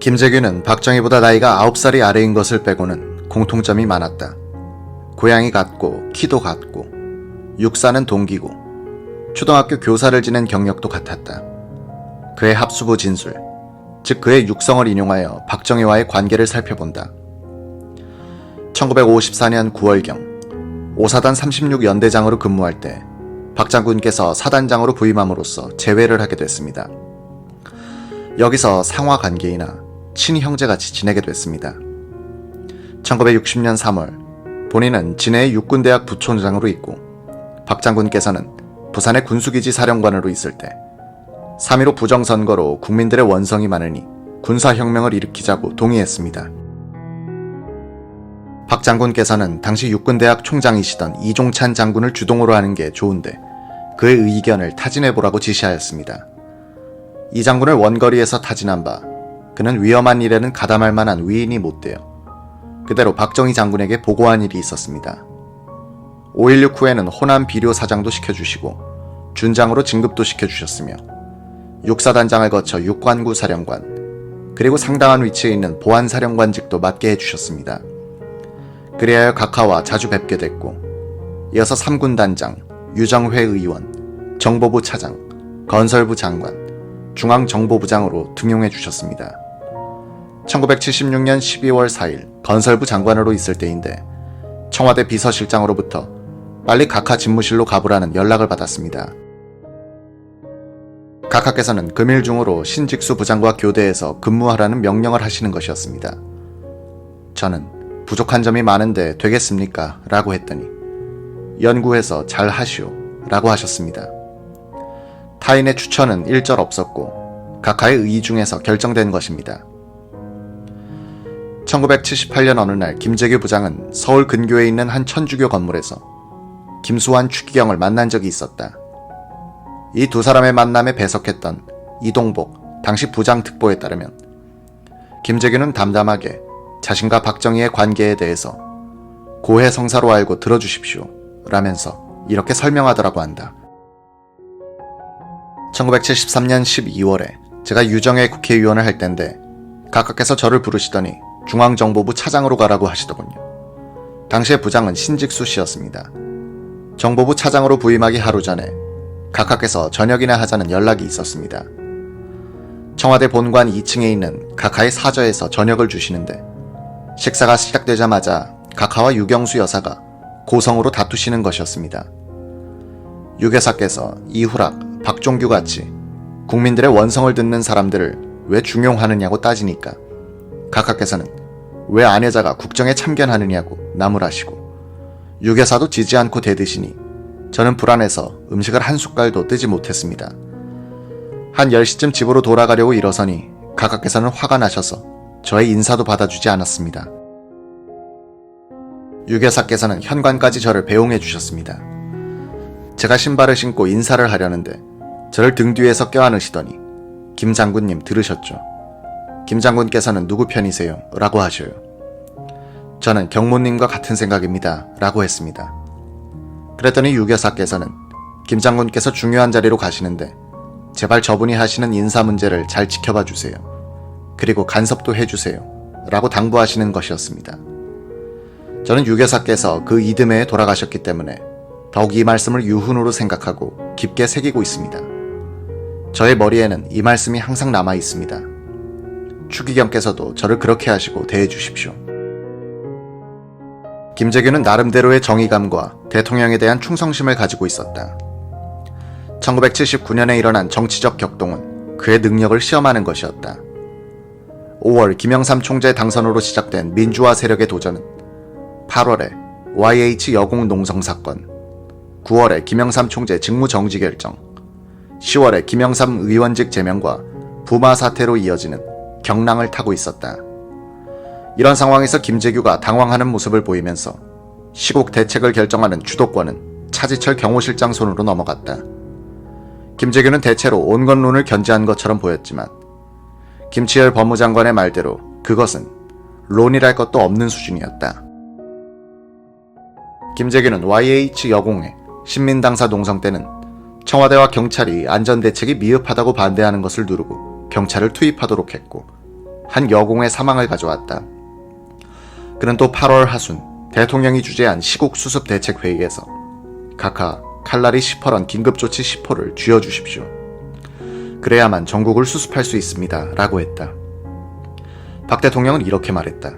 김재규는 박정희보다 나이가 9살이 아래인 것을 빼고는 공통점이 많았다. 고향이 같고 키도 같고 육사는 동기고 초등학교 교사를 지낸 경력도 같았다. 그의 합수부 진술, 즉 그의 육성을 인용하여 박정희와의 관계를 살펴본다. 1954년 9월경 5사단 36연대장으로 근무할 때 박 장군께서 사단장으로 부임함으로써 재회를 하게 됐습니다. 여기서 상하관계이나 친형제같이 지내게 됐습니다. 1960년 3월 본인은 진해의 육군대학 부총장으로 있고 박 장군께서는 부산의 군수기지 사령관으로 있을 때 3.15 부정선거로 국민들의 원성이 많으니 군사혁명을 일으키자고 동의했습니다. 박 장군께서는 당시 육군대학 총장이시던 이종찬 장군을 주동으로 하는 게 좋은데 그의 의견을 타진해보라고 지시하였습니다. 이 장군을 원거리에서 타진한 바 그는 위험한 일에는 가담할 만한 위인이 못 되어 그대로 박정희 장군에게 보고한 일이 있었습니다. 5.16 후에는 호남 비료 사장도 시켜주시고 준장으로 진급도 시켜주셨으며 육사단장을 거쳐 육관구 사령관 그리고 상당한 위치에 있는 보안사령관직도 맡게 해주셨습니다. 그리하여 각하와 자주 뵙게 됐고 이어서 3군단장, 유정회 의원, 정보부 차장, 건설부 장관, 중앙정보부장으로 등용해 주셨습니다. 1976년 12월 4일 건설부 장관으로 있을 때인데 청와대 비서실장으로부터 빨리 각하 집무실로 가보라는 연락을 받았습니다. 각하께서는 금일 중으로 신직수 부장과 교대에서 근무하라는 명령을 하시는 것이었습니다. 저는 부족한 점이 많은데 되겠습니까? 라고 했더니 연구해서 잘 하시오 라고 하셨습니다. 타인의 추천은 일절 없었고 각하의 의의 중에서 결정된 것입니다. 1978년 어느 날 김재규 부장은 서울 근교에 있는 한 천주교 건물에서 김수환 추기경을 만난 적이 있었다. 이 두 사람의 만남에 배석했던 이동복 당시 부장 특보에 따르면 김재규는 담담하게 자신과 박정희의 관계에 대해서 고해성사로 알고 들어주십시오 라면서 이렇게 설명하더라고 한다. 1973년 12월에 제가 유정회 국회의원을 할 때인데 각하께서 저를 부르시더니 중앙정보부 차장으로 가라고 하시더군요. 당시의 부장은 신직수 씨였습니다. 정보부 차장으로 부임하기 하루 전에 각하께서 저녁이나 하자는 연락이 있었습니다. 청와대 본관 2층에 있는 각하의 사저에서 저녁을 주시는데 식사가 시작되자마자 각하와 유경수 여사가 고성으로 다투시는 것이었습니다. 유교사께서 이후락, 박종규같이 국민들의 원성을 듣는 사람들을 왜 중용하느냐고 따지니까 각하께서는 왜 아내자가 국정에 참견하느냐고 나무라시고 유교사도 지지 않고 대드시니 저는 불안해서 음식을 한 숟갈도 뜨지 못했습니다. 한 10시쯤 집으로 돌아가려고 일어서니 각하께서는 화가 나셔서 저의 인사도 받아주지 않았습니다. 유교사께서는 현관까지 저를 배웅해 주셨습니다. 제가 신발을 신고 인사를 하려는데 저를 등 뒤에서 껴안으시더니 김 장군님 들으셨죠? 김 장군께서는 누구 편이세요? 라고 하셔요. 저는 경모님과 같은 생각입니다. 라고 했습니다. 그랬더니 유교사께서는 김 장군께서 중요한 자리로 가시는데 제발 저분이 하시는 인사 문제를 잘 지켜봐 주세요. 그리고 간섭도 해주세요. 라고 당부하시는 것이었습니다. 저는 유교사께서 그 이듬해에 돌아가셨기 때문에 더욱 이 말씀을 유훈으로 생각하고 깊게 새기고 있습니다. 저의 머리에는 이 말씀이 항상 남아 있습니다. 추기경께서도 저를 그렇게 하시고 대해 주십시오. 김재규는 나름대로의 정의감과 대통령에 대한 충성심을 가지고 있었다. 1979년에 일어난 정치적 격동은 그의 능력을 시험하는 것이었다. 5월 김영삼 총재 당선으로 시작된 민주화 세력의 도전은 8월에 YH 여공 농성 사건, 9월에 김영삼 총재 직무정지 결정, 10월에 김영삼 의원직 제명과 부마 사태로 이어지는 경랑을 타고 있었다. 이런 상황에서 김재규가 당황하는 모습을 보이면서 시국 대책을 결정하는 주도권은 차지철 경호실장 손으로 넘어갔다. 김재규는 대체로 온건론을 견지한 것처럼 보였지만 김치열 법무장관의 말대로 그것은 론이랄 것도 없는 수준이었다. 김재규는 YH 여공회 신민당사 농성 때는 청와대와 경찰이 안전대책이 미흡하다고 반대하는 것을 누르고 경찰을 투입하도록 했고 한 여공의 사망을 가져왔다. 그는 또 8월 하순 대통령이 주재한 시국 수습 대책 회의에서 각하 칼날이 10%런 긴급조치 10호를 쥐어주십시오. 그래야만 전국을 수습할 수 있습니다. 라고 했다. 박 대통령은 이렇게 말했다.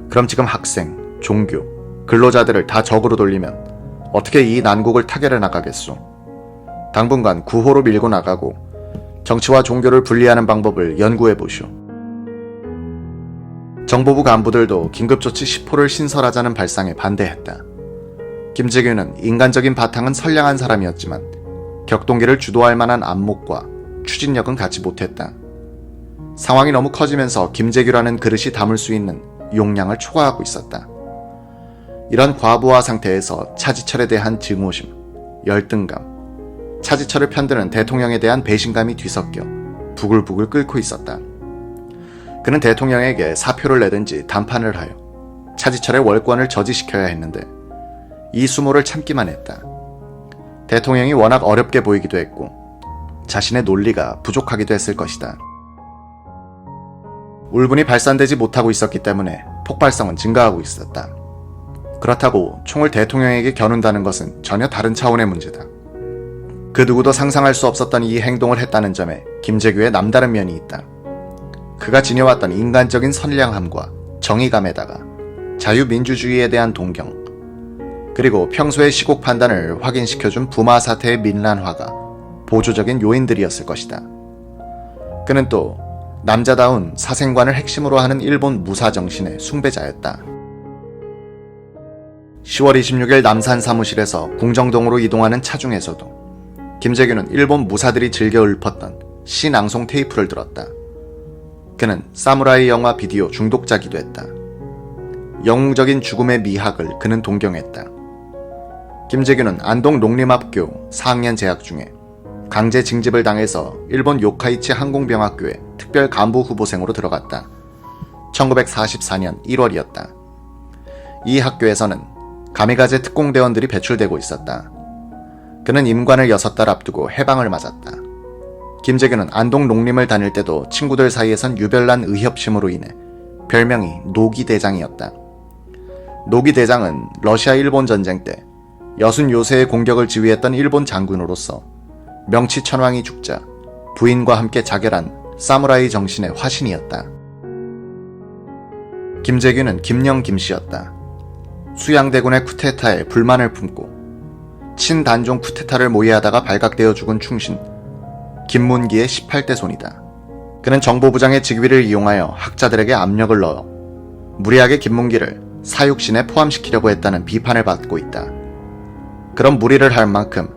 그럼 지금 학생, 종교, 근로자들을 다 적으로 돌리면 어떻게 이 난국을 타결해 나가겠소? 당분간 구호로 밀고 나가고 정치와 종교를 분리하는 방법을 연구해 보시오. 정보부 간부들도 긴급조치 10호를 신설하자는 발상에 반대했다. 김재규는 인간적인 바탕은 선량한 사람이었지만 격동기를 주도할 만한 안목과 추진력은 갖지 못했다. 상황이 너무 커지면서 김재규라는 그릇이 담을 수 있는 용량을 초과하고 있었다. 이런 과부하 상태에서 차지철에 대한 증오심, 열등감, 차지철을 편드는 대통령에 대한 배신감이 뒤섞여 부글부글 끓고 있었다. 그는 대통령에게 사표를 내든지 담판을 하여 차지철의 월권을 저지시켜야 했는데 이 수모를 참기만 했다. 대통령이 워낙 어렵게 보이기도 했고 자신의 논리가 부족하기도 했을 것이다. 울분이 발산되지 못하고 있었기 때문에 폭발성은 증가하고 있었다. 그렇다고 총을 대통령에게 겨눈다는 것은 전혀 다른 차원의 문제다. 그 누구도 상상할 수 없었던 이 행동을 했다는 점에 김재규의 남다른 면이 있다. 그가 지녀왔던 인간적인 선량함과 정의감에다가 자유민주주의에 대한 동경, 그리고 평소의 시국 판단을 확인시켜준 부마 사태의 민란화가 보조적인 요인들이었을 것이다. 그는 또 남자다운 사생관을 핵심으로 하는 일본 무사 정신의 숭배자였다. 10월 26일 남산 사무실에서 궁정동으로 이동하는 차 중에서도 김재규는 일본 무사들이 즐겨 읊었던 시 낭송 테이프를 들었다. 그는 사무라이 영화 비디오 중독자기도 했다. 영웅적인 죽음의 미학을 그는 동경했다. 김재규는 안동 농림학교 4학년 재학 중에 강제 징집을 당해서 일본 요카이치 항공병학교에 특별 간부 후보생으로 들어갔다. 1944년 1월이었다. 이 학교에서는 가미가제 특공대원들이 배출되고 있었다. 그는 임관을 6달 앞두고 해방을 맞았다. 김재규는 안동 농림을 다닐 때도 친구들 사이에선 유별난 의협심으로 인해 별명이 노기대장이었다. 노기대장은 러시아-일본 전쟁 때 여순 요새의 공격을 지휘했던 일본 장군으로서 명치천왕이 죽자 부인과 함께 자결한 사무라이 정신의 화신이었다. 김재규는 김영 김씨였다. 수양대군의 쿠데타에 불만을 품고 친단종 쿠데타를 모의하다가 발각되어 죽은 충신 김문기의 18대 손이다. 그는 정보부장의 직위를 이용하여 학자들에게 압력을 넣어 무리하게 김문기를 사육신에 포함시키려고 했다는 비판을 받고 있다. 그런 무리를 할 만큼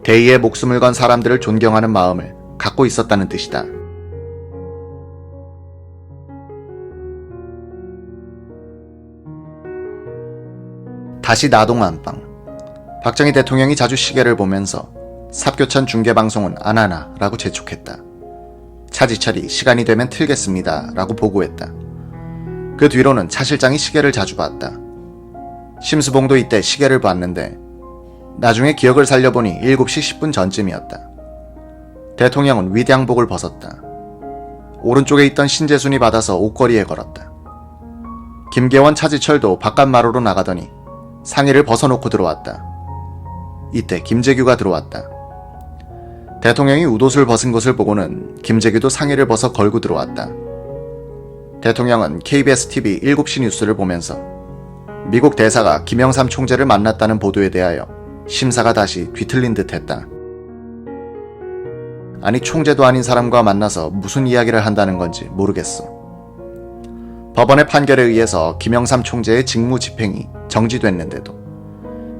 대의의 목숨을 건 사람들을 존경하는 마음을 갖고 있었다는 뜻이다. 다시 나동안방. 박정희 대통령이 자주 시계를 보면서 삽교천 중계방송은 안 하나 라고 재촉했다. 차지철이 시간이 되면 틀겠습니다 라고 보고했다. 그 뒤로는 차 실장이 시계를 자주 봤다. 심수봉도 이때 시계를 봤는데 나중에 기억을 살려보니 7시 10분 전쯤이었다. 대통령은 위량복을 벗었다. 오른쪽에 있던 신재순이 받아서 옷걸이에 걸었다. 김계원 차지철도 바깥마루로 나가더니 상의를 벗어놓고 들어왔다. 이때 김재규가 들어왔다. 대통령이 웃옷을 벗은 것을 보고는 김재규도 상의를 벗어 걸고 들어왔다. 대통령은 KBS TV 7시 뉴스를 보면서 미국 대사가 김영삼 총재를 만났다는 보도에 대하여 심사가 다시 뒤틀린 듯 했다. 아니 총재도 아닌 사람과 만나서 무슨 이야기를 한다는 건지 모르겠어. 법원의 판결에 의해서 김영삼 총재의 직무 집행이 정지됐는데도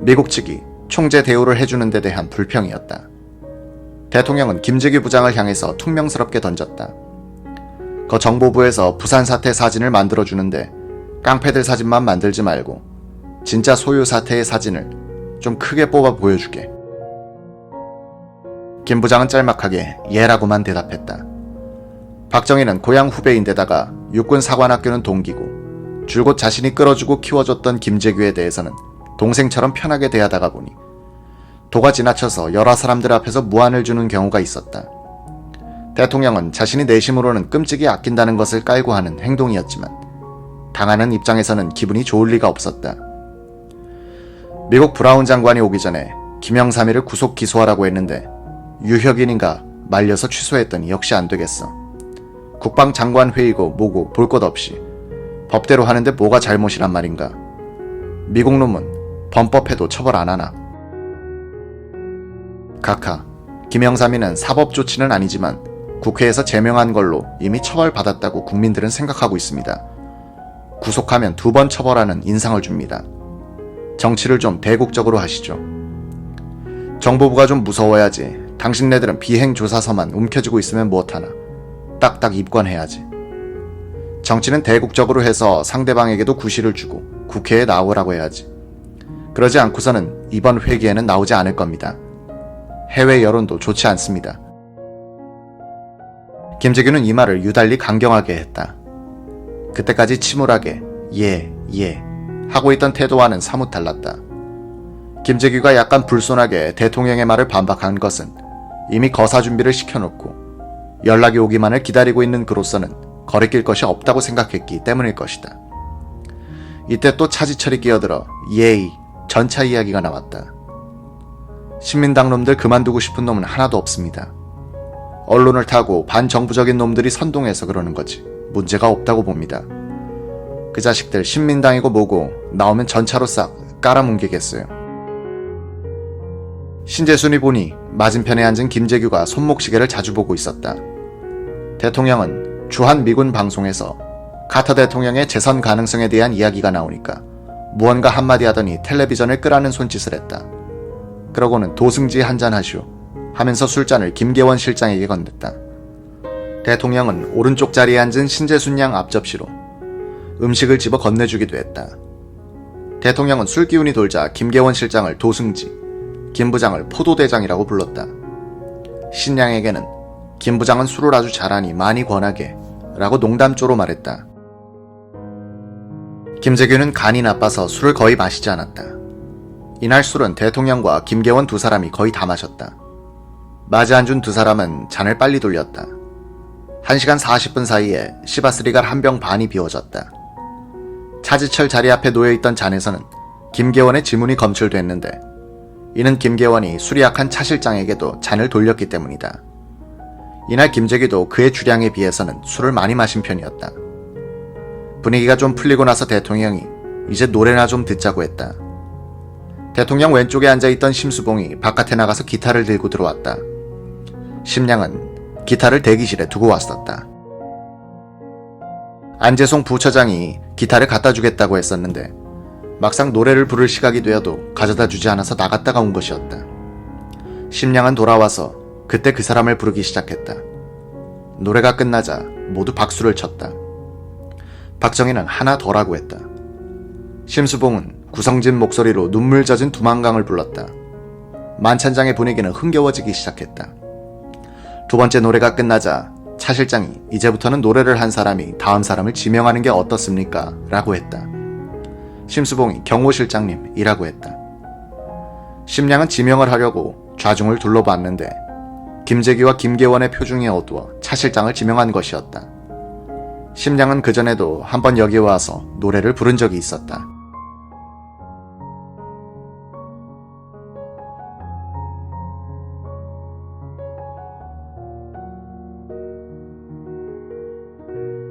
미국 측이 총재 대우를 해주는 데 대한 불평이었다. 대통령은 김재규 부장을 향해서 퉁명스럽게 던졌다. 거 정보부에서 부산 사태 사진을 만들어주는데 깡패들 사진만 만들지 말고 진짜 소유 사태의 사진을 좀 크게 뽑아 보여주게. 김 부장은 짤막하게 예라고만 대답했다. 박정희는 고향 후배인데다가 육군사관학교는 동기고 줄곧 자신이 끌어주고 키워줬던 김재규에 대해서는 동생처럼 편하게 대하다가 보니 도가 지나쳐서 여러 사람들 앞에서 무안을 주는 경우가 있었다. 대통령은 자신이 내심으로는 끔찍이 아낀다는 것을 깔고 하는 행동이었지만 당하는 입장에서는 기분이 좋을 리가 없었다. 미국 브라운 장관이 오기 전에 김영삼이를 구속 기소하라고 했는데 유혁인인가 말려서 취소했더니 역시 안 되겠어. 국방장관 회의고 뭐고 볼 것 없이 법대로 하는데 뭐가 잘못이란 말인가. 미국 놈은 범법해도 처벌 안 하나. 각하, 김영삼이는 사법 조치는 아니지만 국회에서 제명한 걸로 이미 처벌받았다고 국민들은 생각하고 있습니다. 구속하면 2번 처벌하는 인상을 줍니다. 정치를 좀 대국적으로 하시죠. 정보부가 좀 무서워야지. 당신네들은 비행조사서만 움켜쥐고 있으면 무엇하나. 딱딱 입건해야지. 정치는 대국적으로 해서 상대방에게도 구실을 주고 국회에 나오라고 해야지. 그러지 않고서는 이번 회기에는 나오지 않을 겁니다. 해외 여론도 좋지 않습니다. 김재규는 이 말을 유달리 강경하게 했다. 그때까지 침울하게 예 하고 있던 태도와는 사뭇 달랐다. 김재규가 약간 불손하게 대통령의 말을 반박한 것은 이미 거사 준비를 시켜놓고 연락이 오기만을 기다리고 있는 그로서는 거리낄 것이 없다고 생각했기 때문일 것이다. 이때 또 차지철이 끼어들어 예의 전차 이야기가 나왔다. 신민당 놈들 그만두고 싶은 놈은 하나도 없습니다. 언론을 타고 반정부적인 놈들이 선동해서 그러는 거지 문제가 없다고 봅니다. 그 자식들 신민당이고 뭐고 나오면 전차로 싹 깔아뭉개겠어요. 신재순이 보니 맞은편에 앉은 김재규가 손목시계를 자주 보고 있었다. 대통령은 주한 미군 방송에서 카터 대통령의 재선 가능성에 대한 이야기가 나오니까 무언가 한마디 하더니 텔레비전을 끄라는 손짓을 했다. 그러고는 도승지 한잔 하시오 하면서 술잔을 김계원 실장에게 건넸다. 대통령은 오른쪽 자리에 앉은 신재순 양 앞접시로 음식을 집어 건네주기도 했다. 대통령은 술기운이 돌자 김계원 실장을 도승지, 김 부장을 포도대장이라고 불렀다. 신양에게는 김 부장은 술을 아주 잘하니 많이 권하게 라고 농담조로 말했다. 김재규는 간이 나빠서 술을 거의 마시지 않았다. 이날 술은 대통령과 김계원 2사람이 거의 다 마셨다. 맞이 앉은 2사람은 잔을 빨리 돌렸다. 1시간 40분 사이에 시바스리갈 1병 반이 비워졌다. 차지철 자리 앞에 놓여있던 잔에서는 김계원의 지문이 검출됐는데 이는 김계원이 술이 약한 차 실장에게도 잔을 돌렸기 때문이다. 이날 김재규도 그의 주량에 비해서는 술을 많이 마신 편이었다. 분위기가 좀 풀리고 나서 대통령이 이제 노래나 좀 듣자고 했다. 대통령 왼쪽에 앉아있던 심수봉이 바깥에 나가서 기타를 들고 들어왔다. 심양은 기타를 대기실에 두고 왔었다. 안재송 부처장이 기타를 갖다 주겠다고 했었는데 막상 노래를 부를 시각이 되어도 가져다 주지 않아서 나갔다가 온 것이었다. 심양은 돌아와서 그때 그 사람을 부르기 시작했다. 노래가 끝나자 모두 박수를 쳤다. 박정희는 하나 더라고 했다. 심수봉은 구성진 목소리로 눈물 젖은 두만강을 불렀다. 만찬장의 분위기는 흥겨워지기 시작했다. 2번째 노래가 끝나자 차 실장이 이제부터는 노래를 한 사람이 다음 사람을 지명하는 게 어떻습니까? 라고 했다. 심수봉이 경호 실장님 이라고 했다. 심양은 지명을 하려고 좌중을 둘러봤는데 김재규와 김계원의 표중이 어두워 차 실장을 지명한 것이었다. 심양은 그전에도 한번 여기 와서 노래를 부른 적이 있었다.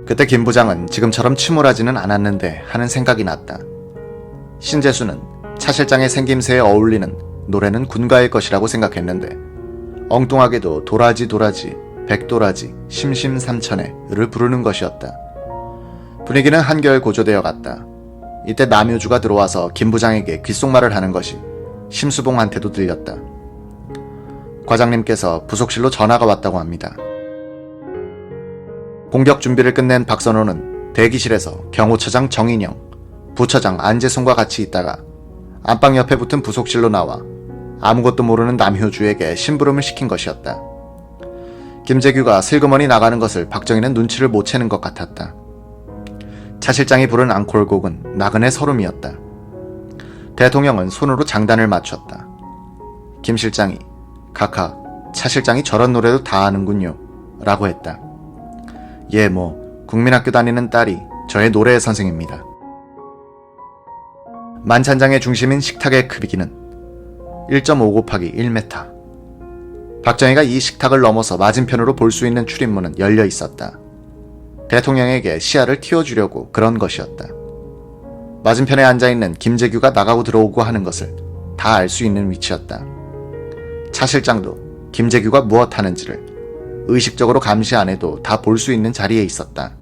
그때 김 부장은 지금처럼 침울하지는 않았는데 하는 생각이 났다. 신재수는 차 실장의 생김새에 어울리는 노래는 군가일 것이라고 생각했는데 엉뚱하게도 도라지 도라지 백도라지 심심삼천에를 부르는 것이었다. 분위기는 한결 고조되어 갔다. 이때 남효주가 들어와서 김 부장에게 귓속말을 하는 것이 심수봉한테도 들렸다. 과장님께서 부속실로 전화가 왔다고 합니다. 공격 준비를 끝낸 박선호는 대기실에서 경호처장 정인영, 부처장 안재송과 같이 있다가 안방 옆에 붙은 부속실로 나와 아무것도 모르는 남효주에게 심부름을 시킨 것이었다. 김재규가 슬그머니 나가는 것을 박정희는 눈치를 못 채는 것 같았다. 차 실장이 부른 앙콜곡은 나그네 서름이었다. 대통령은 손으로 장단을 맞췄다. 김 실장이 각하, 차 실장이 저런 노래도 다 아는군요 라고 했다. 예, 국민학교 다니는 딸이 저의 노래 선생입니다. 만찬장의 중심인 식탁의 크기는 1.5 곱하기 1m. 박정희가 이 식탁을 넘어서 맞은편으로 볼 수 있는 출입문은 열려 있었다. 대통령에게 시야를 틔워주려고 그런 것이었다. 맞은편에 앉아있는 김재규가 나가고 들어오고 하는 것을 다 알 수 있는 위치였다. 차 실장도 김재규가 무엇 하는지를 의식적으로 감시 안 해도 다 볼 수 있는 자리에 있었다.